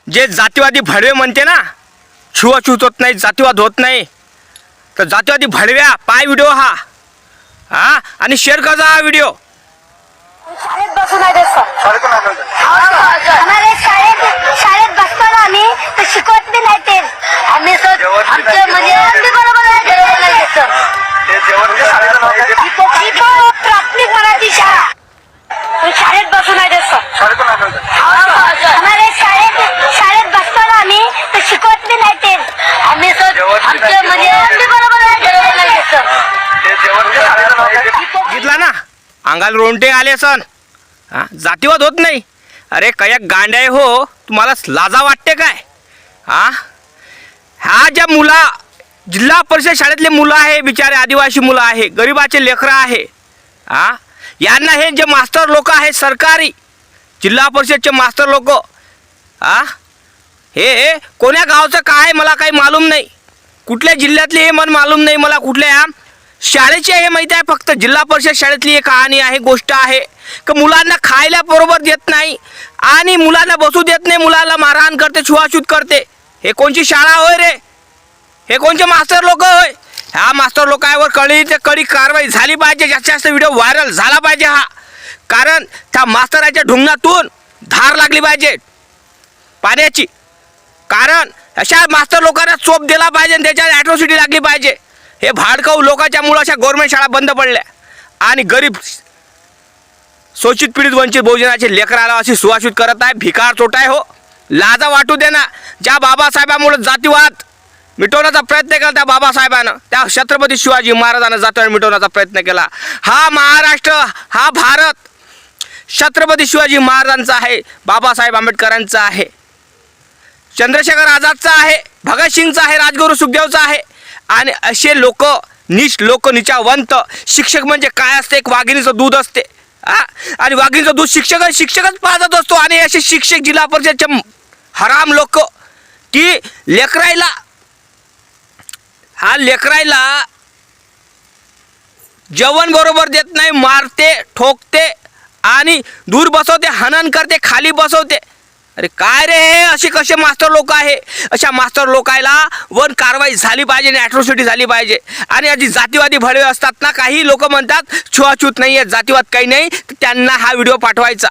जे जातीवादी भडवे म्हणते ना, छुआछूत होत नाही, जातीवाद होत नाही, तर जातीवादी भडव्या पाय व्हिडिओ हा आणि शेअर करजा हा व्हिडिओ. शाळेत बसून आहे तसं. आम्हाला शाळेत बसताना आम्ही तर शिकवत बी नाही ते. आम्ही सर आमचे म्हणजे अगदी बरोबर आहे, जेवण नाही देत सर. प्राथमिक मराठी शाळा शाळेत बसून आहे तसं. आम्हाला शाळेत बसताना आम्ही तर शिकवत बी नाही ते. आम्ही सर आमचे म्हणजे अगदी बरोबर आहे, जेवण नाही देत सर. बघितला ना, अंगाला रोंटे आले सन. जातीवाद होत नाही. अरे कया गांड्या आहे हो, तुम्हाला लाजा वाटते काय? ह्या ज्या मुला जिल्हा परिषद शाळेतले मुलं आहे, बिचारे आदिवासी मुलं आहे, गरिबाचे लेकरं आहे, यांना हे जे मास्टर लोक आहेत सरकारी जिल्हा परिषदचे मास्टर लोक, हे कोण्या गावचं काय मला काही मालूम नाही, कुठल्या जिल्ह्यातले हे मन मालूम नाही मला, कुठल्या शाळेचे हे माहीत आहे. फक्त जिल्हा परिषद शाळेतली एक कहाणी आहे, गोष्ट आहे की मुलांना खायला बरोबर देत नाही आणि मुलांना बसू देत नाही, मुलाला मारहाण करते, छुआछूत करते. हे कोणची शाळा होय रे? हे कोणचे मास्टर लोक होय? ह्या मास्टर लोकांवर कडी कारवाई झाली पाहिजे. जास्तीत जास्त व्हिडिओ व्हायरल झाला पाहिजे हा, कारण त्या मास्तराच्या ढुंगणातून धार लागली पाहिजे पाण्याची. कारण अशा मास्टर लोकांना चोप दिला पाहिजे आणि त्याच्यात ॲट्रॉसिटी लागली पाहिजे. हे भाडकाऊ लोकांच्या मुळे अशा गव्हर्नमेंट शाळा बंद पडल्या आणि गरीब शोषित पीडित वंचित बहुजनाचे लेकराला अशी सुवासित करत आहे. भिकार चोट आहे हो, लाजा वाटू दे ना. ज्या बाबासाहेबांमुळे जातीवाद मिटवण्याचा प्रयत्न केला त्या बाबासाहेबानं, त्या छत्रपती शिवाजी महाराजांना जातीवाद मिटवण्याचा प्रयत्न केला. हा महाराष्ट्र, हा भारत छत्रपती शिवाजी महाराजांचा आहे, बाबासाहेब आंबेडकरांचा आहे, चंद्रशेखर आझादचा आहे, भगतसिंगचा आहे, राजगुरू सुखदेवचा आहे. आणि असे लोक लोक निचावंत. शिक्षक म्हणजे काय असते? एक वाघिणीचं दूध असते, आणि वाघिणीचं दूध शिक्षकच पाजत असतो. आणि असे शिक्षक जिल्हा परिषदचे हराम लोक की लेकरायला जेवण बरोबर देत नाही, मारते, ठोकते आणि दूर बसवते, हनन करते, खाली बसवते. अरे काय रे, हे असे कसे मास्टर लोक आहे? अशा मास्टर लोकायला वर कारवाई झाली पाहिजे आणि ॲट्रॉसिटी झाली पाहिजे. आणि आधी जातीवादी भडवे असतात ना, काही लोक म्हणतात छुआछूत नाही आहे, जातीवाद काही नाही, तर त्यांना हा व्हिडिओ पाठवायचा.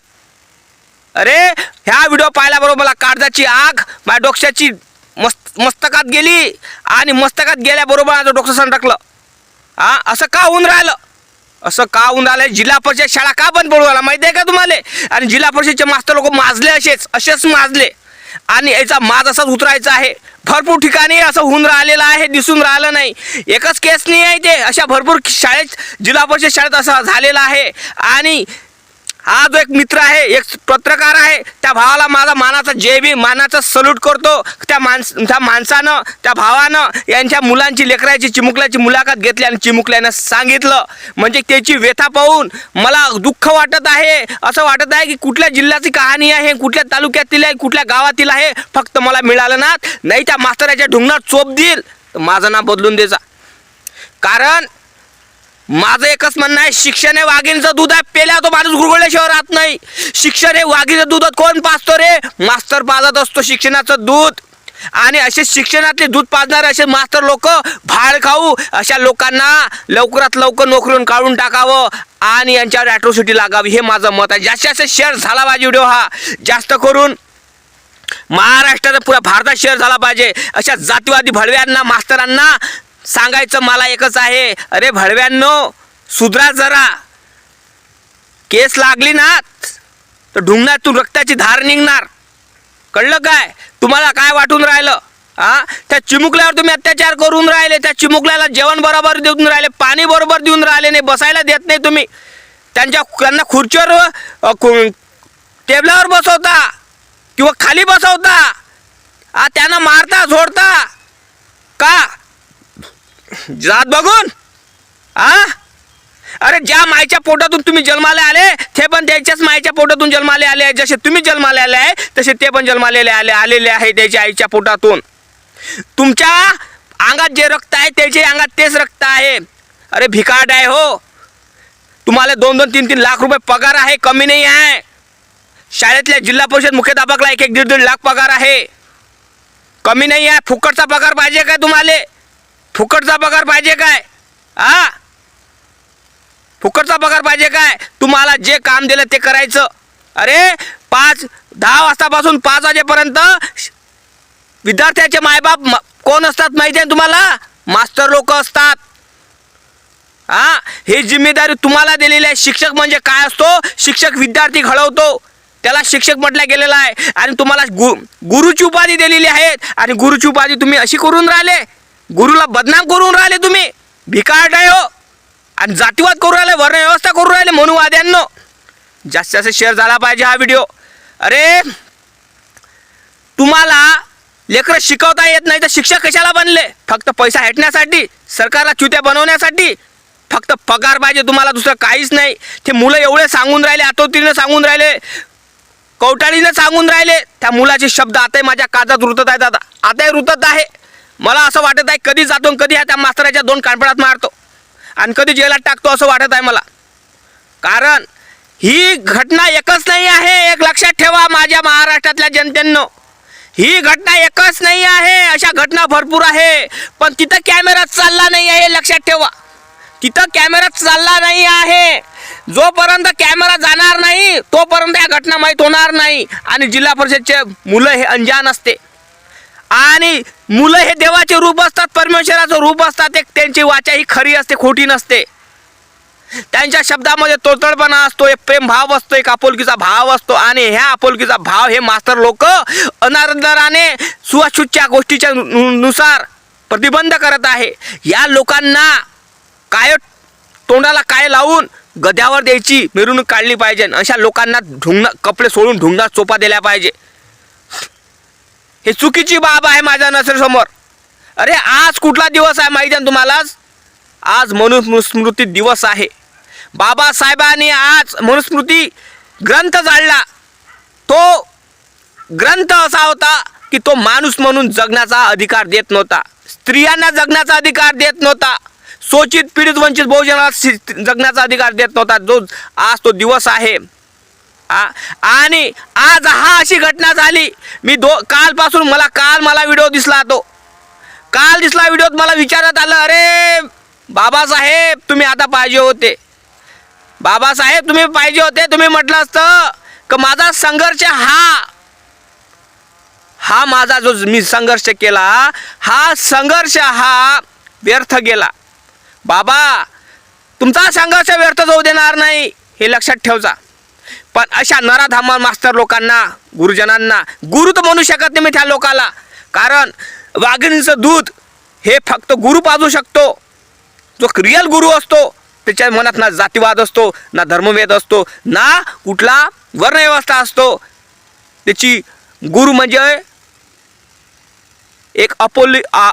अरे ह्या व्हिडिओ पाहिल्याबरोबर मला काळजाची आग माझ्या डोक्याची मस्तकात गेली आणि मस्तकात गेल्याबरोबर माझं डोकं सणकलं. असं का होऊन राहिलं? असं का होऊन राहिलं? जिल्हा परिषद शाळा का बंद पडू राहिला माहिती आहे का तुम्हाला? आणि जिल्हा परिषदचे मास्तर लोक माजले, असेच माजले आणि याचा माज असाच उतरायचा आहे. भरपूर ठिकाणी असं होऊन राहिलेलं आहे, दिसून राहिलं नाही. एकच केस नाही आहे ते, अशा भरपूर शाळेत जिल्हा परिषद शाळेत असं झालेलं आहे. आणि हा जो एक मित्र आहे, एक पत्रकार आहे, त्या भावाला माझा मानाचा जय भीम, मानाचा सल्यूट करतो. त्या माणसानं, त्या भावानं यांच्या मुलांची, लेकराची, चिमुकल्याची मुलाखत घेतली आणि चिमुकल्यानं सांगितलं. म्हणजे त्याची व्यथा पाहून मला दुःख वाटत आहे. असं वाटत आहे की कुठल्या जिल्ह्याची कहाणी आहे, कुठल्या तालुक्यातील आहे, कुठल्या गावातील आहे, फक्त मला मिळालं ना. नाही त्या मास्तराच्या ढुंगणात चोप देईल तर माझं नाव बदलून द्यायचा. कारण माझं एकच म्हणणं आहे, शिक्षण हे वाघिणीचं दूध आहे. पेल्या तो माणूस गुरगुळल्याशिवाय राहत नाही. शिक्षण हे वाघिणीचं दूध कोण पाजतो रे? मास्तर पाजत असतो शिक्षणाचं दूध. आणि असे शिक्षणातले दूध पाजणारे असे मास्तर लोक भाड खाऊ, अशा लोकांना लवकरात लवकर नोकरीवरून काढून टाकावं आणि यांच्यावर ॲट्रॉसिटी लागावी, हे माझं मत आहे. जास्तीत जास्त शेअर झाला पाहिजे व्हिडिओ हा, जास्त करून महाराष्ट्राचा पुरा भारतात शेअर झाला पाहिजे. अशा जातीवादी भडव्यांना, मास्तरांना सांगायचं मला एकच आहे, अरे भडव्यांनो सुधरा जरा. केस लागली ना तर ढुंगणातून रक्ताची धार निघणार, कळलं काय? तुम्हाला काय वाटून राहिलं? त्या चिमुकल्यावर तुम्ही अत्याचार करून राहिले, त्या चिमुकल्याला जेवण बरोबर देऊन राहिले, पाणी बरोबर देऊन राहिले नाही, बसायला देत नाही तुम्ही. त्यांना खुर्चीवर, टेबलावर बसवता किंवा खाली बसवता, त्यांना मारता, झोडता का? जात बघून? अरे ज्या मायच्या पोटातून तुम्ही जन्माला आले ते पण त्याच्याच मायच्या पोटातून जन्माला आले. जसे तुम्ही जन्माला आले आहे तसे ते पण जन्माला आलेले आहे त्याच्या आईच्या पोटातून. तुमच्या अंगात जे रक्त आहे त्याच्या अंगात तेच रक्त आहे. अरे भिकाड आहे हो, तुम्हाला 2-2, 3-3 लाख रुपये पगार आहे, कमी नाही आहे. शाळेतल्या जिल्हा परिषद मुख्याध्यापकाला 1-1, 1.5 लाख पगार आहे. कमी नाही आहे. फुकटचा पगार पाहिजे काय तुम्हाला? फुकटचा पगार पाहिजे काय? फुकटचा पगार पाहिजे काय? तुम्हाला जे काम दिलं ते करायचं. अरे 10 वाजतापासून 5 वाजेपर्यंत विद्यार्थ्याचे मायबाप कोण असतात माहिती आहे तुम्हाला? मास्तर लोक असतात. हे जिम्मेदारी तुम्हाला दिलेली आहे. शिक्षक म्हणजे काय असतो? शिक्षक विद्यार्थी घडवतो, त्याला शिक्षक म्हटलं गेलेलं आहे. आणि तुम्हाला गुरुची उपाधी दिलेली आहे. आणि गुरुची उपाधी तुम्ही अशी करून राहिले, गुरुला बदनाम करून राहिले तुम्ही. भिकारट आहे हो. आणि जातीवाद करून राहिले, वर्ण व्यवस्था करून राहिले मनुवाद्यांनो. जास्त जास्त शेअर झाला पाहिजे हा व्हिडिओ. अरे तुम्हाला लेकरं शिकवता येत नाही तर शिक्षक कशाला बनले? फक्त पैसा हेटण्यासाठी, सरकारला चुत्या बनवण्यासाठी. फक्त पगार पाहिजे तुम्हाला, दुसरं काहीच नाही. ते मुलं एवढे सांगून राहिले, आतोतीनं सांगून राहिले, कवटाळीनं सांगून राहिले. त्या मुलाचे शब्द आताही माझ्या काळजात रुतत आहेत दादा, आताही रुतत आहे. मला असं वाटत आहे कधी जातो आणि कधी त्या मास्तराच्या 2 कानपडात मारतो आणि कधी जेलात टाकतो असं वाटत आहे मला. कारण ही घटना एकच नाही आहे, एक लक्षात ठेवा माझ्या महाराष्ट्रातल्या जनतेनं. ही घटना एकच नाही आहे, अशा घटना भरपूर आहे. पण तिथं कॅमेरा चालला नाही आहे, लक्षात ठेवा. तिथं कॅमेरा चालला नाही आहे. जोपर्यंत कॅमेरा जाणार नाही तोपर्यंत या घटना माहीत होणार नाही. आणि जिल्हा परिषदचे मुलं हे अंजान असते. आणि मुलं हे देवाचे रूप असतात, परमेश्वराचं रूप असतात. एक त्यांची वाचा ही खरी असते, खोटी नसते. त्यांच्या शब्दामध्ये तोतळपणा असतो, एक प्रेम भाव असतो, एक आपुलकीचा भाव असतो. आणि ह्या आपुलकीचा भाव हे मास्तर लोक अनादराने सुअशुच्या गोष्टीच्या नुसार प्रतिबंध करत आहे. या लोकांना काय तोंडाला काय लावून गद्यावर द्यायची मिरवणूक काढली पाहिजे. अशा लोकांना कपडे सोडून ढुंगणात चोपा दिल्या पाहिजे. हे चुकीची बाब आहे माझ्या नजरेसमोर. अरे आज कुठला दिवस आहे माहिती आहे तुम्हाला? आज मनुस्मृती दिवस आहे. बाबासाहेबांनी आज मनुस्मृती ग्रंथ जाळला. तो ग्रंथ असा होता की तो माणूस म्हणून जगण्याचा अधिकार देत नव्हता, स्त्रियांना जगण्याचा अधिकार देत नव्हता, शोषित पीडित वंचित बहुजनाला जगण्याचा अधिकार देत नव्हता. जो आज तो दिवस आहे. आणि आज अशी घटना झाली. मी कालपासून मला व्हिडिओ दिसला. काल दिसला व्हिडिओत मला विचारण्यात आलं, अरे बाबासाहेब तुम्ही आता पाहिजे होते, बाबासाहेब तुम्ही पाहिजे होते. तुम्ही म्हटलं असतं की माझा संघर्ष हा माझा जो मी संघर्ष केला, हा संघर्ष हा व्यर्थ गेला. बाबा तुमचा संघर्ष व्यर्थ जाऊ देणार नाही, हे लक्षात ठेवजा. पण अशा नराधामा मास्तर लोकांना, गुरुजनांना, गुरु तर म्हणू शकत नाही मी त्या लोकाला. कारण वाघिणीचं दूध हे फक्त गुरु पाजू शकतो. जो रिअल गुरु असतो त्याच्या मनात ना जातीवाद असतो, ना धर्मभेद असतो, ना कुठला वर्णव्यवस्था असतो. त्याची गुरु म्हणजे एक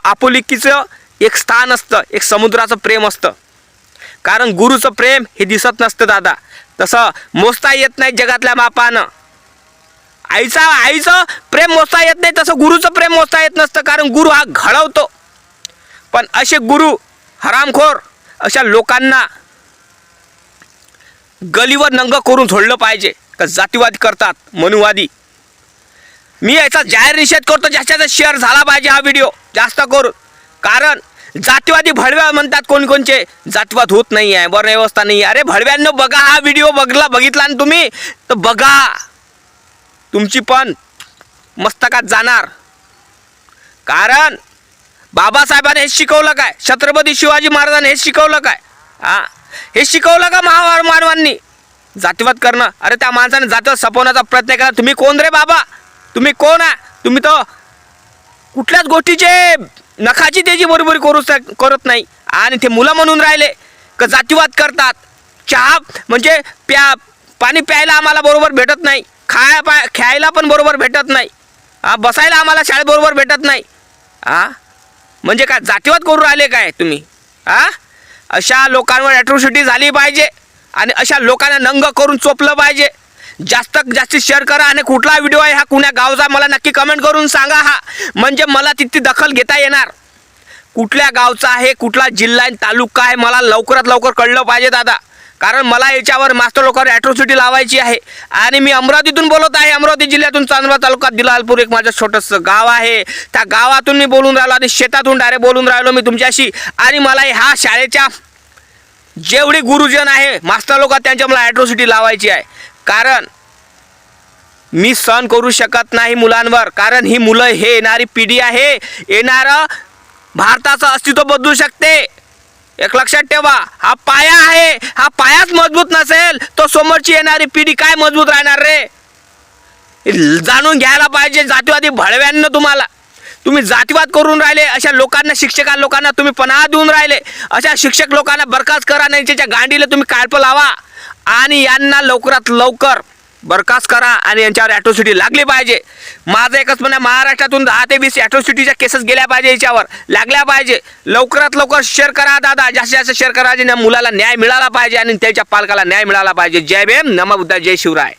आपुलकीचं एक स्थान असतं, एक समुद्राचं प्रेम असतं. कारण गुरुचं प्रेम हे दिसत नसतं दादा. तसं मोजता येत नाही जगातल्या मापानं. आईचं प्रेम मोजता येत नाही, तसं गुरुचं प्रेम मोजता येत नसतं. कारण गुरु हा घडवतो. पण असे गुरु हरामखोर अशा लोकांना गलीवर नंग करून सोडलं पाहिजे. का जातीवादी करतात, मनुवादी. मी याचा जाहीर निषेध करतो. जास्तीत शेअर झाला पाहिजे हा व्हिडिओ जास्त करून. कारण जातीवादी भडव्या म्हणतात कोणकोणचे, जातीवाद होत नाही आहे, वर्ण व्यवस्था नाही आहे. अरे भडव्यांनो बघा हा व्हिडिओ, बघितला ना तुम्ही तर बघा, तुमची पण मस्तकात जाणार. कारण बाबासाहेबांनी हे शिकवलं काय? छत्रपती शिवाजी महाराजांनी हे शिकवलं काय? हे शिकवलं का मानवांनी जातीवाद करणं? अरे त्या माणसाने जातीवाद सपवण्याचा प्रयत्न केला. तुम्ही कोण रे बाबा? तुम्ही कोण आहे? तुम्ही तर कुठल्याच गोष्टीचे नखाची त्याची बरोबरी करत नाही. आणि ते मुलं म्हणून राहिले का जातीवाद करतात. चहा म्हणजे पाणी प्यायला आम्हाला बरोबर भेटत नाही, खेळायला पण बरोबर भेटत नाही, बसायला आम्हाला शाळेत बरोबर भेटत नाही. म्हणजे काय जातीवाद करून राहिले काय तुम्ही? अशा लोकांवर ॲट्रॉसिटी झाली पाहिजे. आणि अशा लोकांना नंग करून चोपलं पाहिजे. जास्तीत शेअर करा. आणि कुठला व्हिडिओ आहे हा, कुण्या गावचा, मला नक्की कमेंट करून सांगा. म्हणजे मला तिथली दखल घेता येणार. कुठल्या गावचा आहे, कुठला जिल्हा आहे, तालुका आहे, मला लवकरात लवकर कळलं पाहिजे दादा. कारण मला याच्यावर मास्टर लोकांवर ॲट्रॉसिटी लावायची आहे. आणि मी अमरावतीतून बोलत आहे. अमरावती जिल्ह्यातून चांदवड तालुक्यात दिलालपूर एक माझं छोटंसं गाव आहे. त्या गावातून मी बोलून राहिलो आणि शेतातून डायरेक्ट बोलून राहिलो मी तुमच्याशी. आणि मला ह्या शाळेच्या जेवढे गुरुजन आहे मास्टर लोक त्यांच्या मला ॲट्रॉसिटी लावायची आहे. कारण मी सहन करू शकत नाही मुलांवर. कारण ही मुलं हे येणारी पिढी आहे. येणारं भारताचं अस्तित्व बदलू शकते. एक लक्षात ठेवा, हा पाया आहे. हा पायाच मजबूत नसेल तो समोरची येणारी पिढी काय मजबूत राहणार रे. जाणून घ्यायला पाहिजे जातीवादी भडव्यांना. तुम्ही जातीवाद करून राहिले. अशा लोकांना, शिक्षका लोकांना तुम्ही पनाह देऊन राहिले. अशा शिक्षक लोकांना बरखास्त करा. नाही त्याच्या गांडीला तुम्ही काळप लावा आणि यांना लवकरात लवकर बरखास्त करा आणि यांच्यावर ॲट्रॉसिटी लागली पाहिजे. माझं एकच म्हणणं, महाराष्ट्रातून 10 ते 20 ॲट्रॉसिटीच्या केसेस गेल्या पाहिजे, याच्यावर लागल्या पाहिजे. लवकरात लवकर शेअर करा दादा, जास्तीत जास्त शेअर करा. मुलाला न्याय मिळाला पाहिजे आणि त्याच्या पालकाला न्याय मिळाला पाहिजे. जय भीम, नमः बुद्धाय, जय शिवराय.